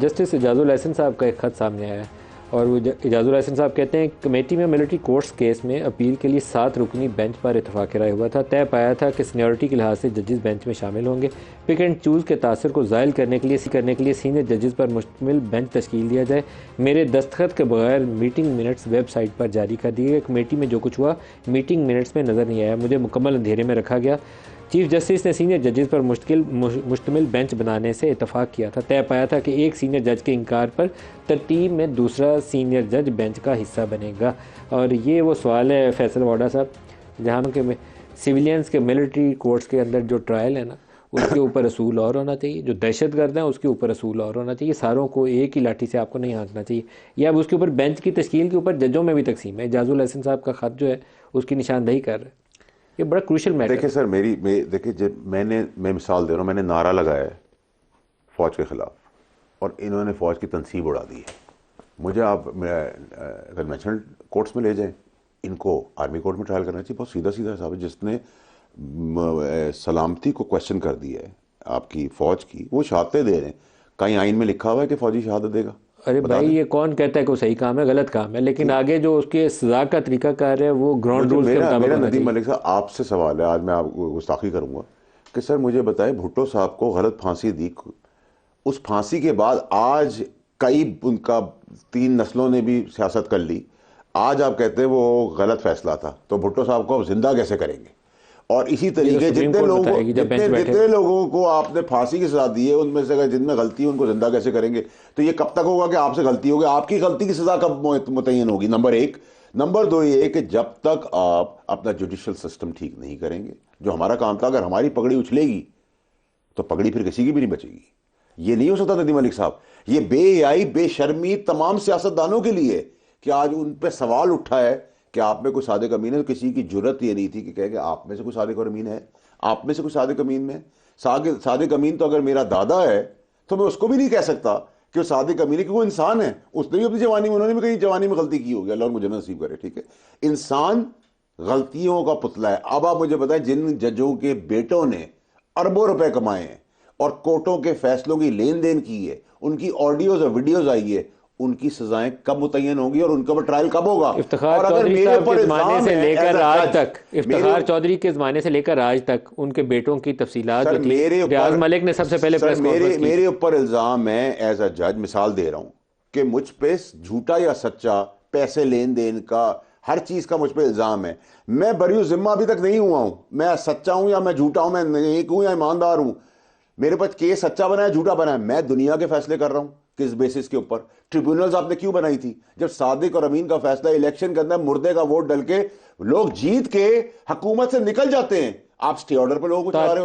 Justice اعجاز الحسن صاحب کا ایک خط سامنے آیا ہے اور وہ اعجاز الحسن صاحب کہتے ہیں کمیٹی میں ملٹری کورٹس کیس میں اپیل کے لیے 7 رکنی بینچ پر اتفاق رائے ہوا تھا. طے پایا تھا کہ سینیورٹی کے لحاظ سے ججز بینچ میں شامل ہوں گے. پک اینڈ چوز کے تاثر کو زائل کرنے کے لیے سینئر ججز پر مشتمل بینچ تشکیل دیا جائے. میرے دستخط کے بغیر میٹنگ منٹس ویب سائٹ پر جاری کر دیے گئے. کمیٹی میں جو کچھ ہوا میٹنگ منٹس میں نظر نہیں آیا. مجھے مکمل اندھیرے میں رکھا گیا. چیف جسٹس نے سینئر ججز پر مشتمل بینچ بنانے سے اتفاق کیا تھا. طے پایا تھا کہ ایک سینئر جج کے انکار پر ترتیب میں دوسرا سینئر جج بینچ کا حصہ بنے گا. اور یہ وہ سوال ہے فیصل واڈا صاحب جہاں کہ سویلینز کے ملٹری کورٹس کے اندر جو ٹرائل ہے نا اس کے اوپر اصول اور ہونا چاہیے. جو دہشت گرد ہیں اس کے اوپر اصول اور ہونا چاہیے. ساروں کو ایک ہی لاٹھی سے آپ کو نہیں ہانکنا چاہیے. یا اب اس کے اوپر بینچ کی تشکیل کے اوپر ججوں میں بھی تقسیم ہے. اعجاز الحسن صاحب کا خط جو ہے اس کی نشاندہی کر رہا ہے. یہ بڑا کروشل میٹر ہے. دیکھیں سر دیکھیں جب میں مثال دے رہا ہوں. میں نے نعرہ لگایا ہے فوج کے خلاف اور انہوں نے فوج کی تنصیب اڑا دی ہے. مجھے آپ کنونشنل کورٹس میں لے جائیں, ان کو آرمی کورٹ میں ٹرائل کرنا چاہیے. بہت سیدھا سیدھا حساب ہے. جس نے سلامتی کو کوشچن کر دیا ہے آپ کی فوج کی, وہ شہادتیں دے رہے ہیں. کہیں آئین میں لکھا ہوا ہے کہ فوجی شہادت دے گا؟ ارے بھائی یہ کون کہتا ہے کہ وہ صحیح کام ہے غلط کام ہے, لیکن آگے جو اس کے سزا کا طریقہ کار ہے وہ گراؤنڈ رولز کے مطابق میرا ہونا ندیم چاہیے. ملک صاحب آپ سے سوال ہے, آج میں آپ کو گستاخی کروں گا کہ سر مجھے بتائیں بھٹو صاحب کو غلط پھانسی دی, اس پھانسی کے بعد آج کئی ان کا 3 نسلوں نے بھی سیاست کر لی. آج آپ کہتے ہیں وہ غلط فیصلہ تھا, تو بھٹو صاحب کو آپ زندہ کیسے کریں گے؟ اور اسی طریقے جتنے لوگوں کو آپ نے پھانسی کی سزا دی ہے ان میں سے اگر جن میں غلطی ہے ان کو زندہ کیسے کریں گے؟ تو یہ کب تک ہوگا کہ آپ سے غلطی ہوگی؟ آپ کی غلطی کی سزا کب متعین ہوگی؟ نمبر 1. نمبر 2 یہ کہ جب تک آپ اپنا جوڈیشل سسٹم ٹھیک نہیں کریں گے, جو ہمارا کام تھا, اگر ہماری پگڑی اچھلے گی تو پگڑی پھر کسی کی بھی نہیں بچے گی. یہ نہیں ہو سکتا ندیم ملک صاحب. یہ بے حیائی بے شرمی تمام سیاستدانوں کے لیے کہ آج ان پہ سوال اٹھا ہے کہ آپ میں کوئی صادق امین ہے. کسی کی جرت یہ نہیں تھی کہ کہے کہ آپ میں سے کوئی صادق اور امین ہے. آپ میں سے کوئی صادق امین میں صادق امین تو اگر میرا دادا ہے تو میں اس کو بھی نہیں کہہ سکتا کہ وہ صادق امین ہے, کہ وہ انسان ہے. اس نے بھی اپنی جوانی میں, انہوں نے بھی کہیں جوانی میں غلطی کی ہوگی, اللہ مجھے نصیب کرے. ٹھیک ہے, انسان غلطیوں کا پتلا ہے. اب آپ مجھے بتائیں جن ججوں کے بیٹوں نے اربوں روپے کمائے ہیں اور کورٹوں کے فیصلوں کی لین دین کی ہے, ان کی آڈیوز اور ویڈیوز آئی ہے, ان کی سزائیں کب متعین ہوں گی اور ان کا ٹرائل کب ہوگا؟ افتخار چودھری صاحب کے زمانے سے لے کر آج تک, افتخار چودھری کے زمانے سے لے کر آج تک ان کے بیٹوں کی تفصیلات جو تھی ریاض ملک نے سب سے پہلے پریس کانفرنس کی. میرے اوپر الزام ہے ایز اے جج, مثال دے رہا ہوں, کہ مجھ پہ جھوٹا یا سچا پیسے لین دین کا ہر چیز کا مجھ پہ الزام ہے. میں بری ذمہ ابھی تک نہیں ہوا ہوں. میں سچا ہوں یا میں جھوٹا ہوں, میں نیک ہوں یا ایماندار ہوں. میرے پاس کیس سچا بنا ہے جھوٹا بنا ہے, میں دنیا کے فیصلے کر رہا ہوں. کس بیسس کے اوپر؟ ٹریبیونلز آپ نے کیوں بنائی تھی؟ جب صادق اور امین کا فیصلہ الیکشن کے اندر مردے کا ووٹ ڈل کے لوگ جیت کے حکومت سے نکل جاتے ہیں, آپ سٹے آرڈر پہ لوگوں کو چلا رہے ہوتے ہیں.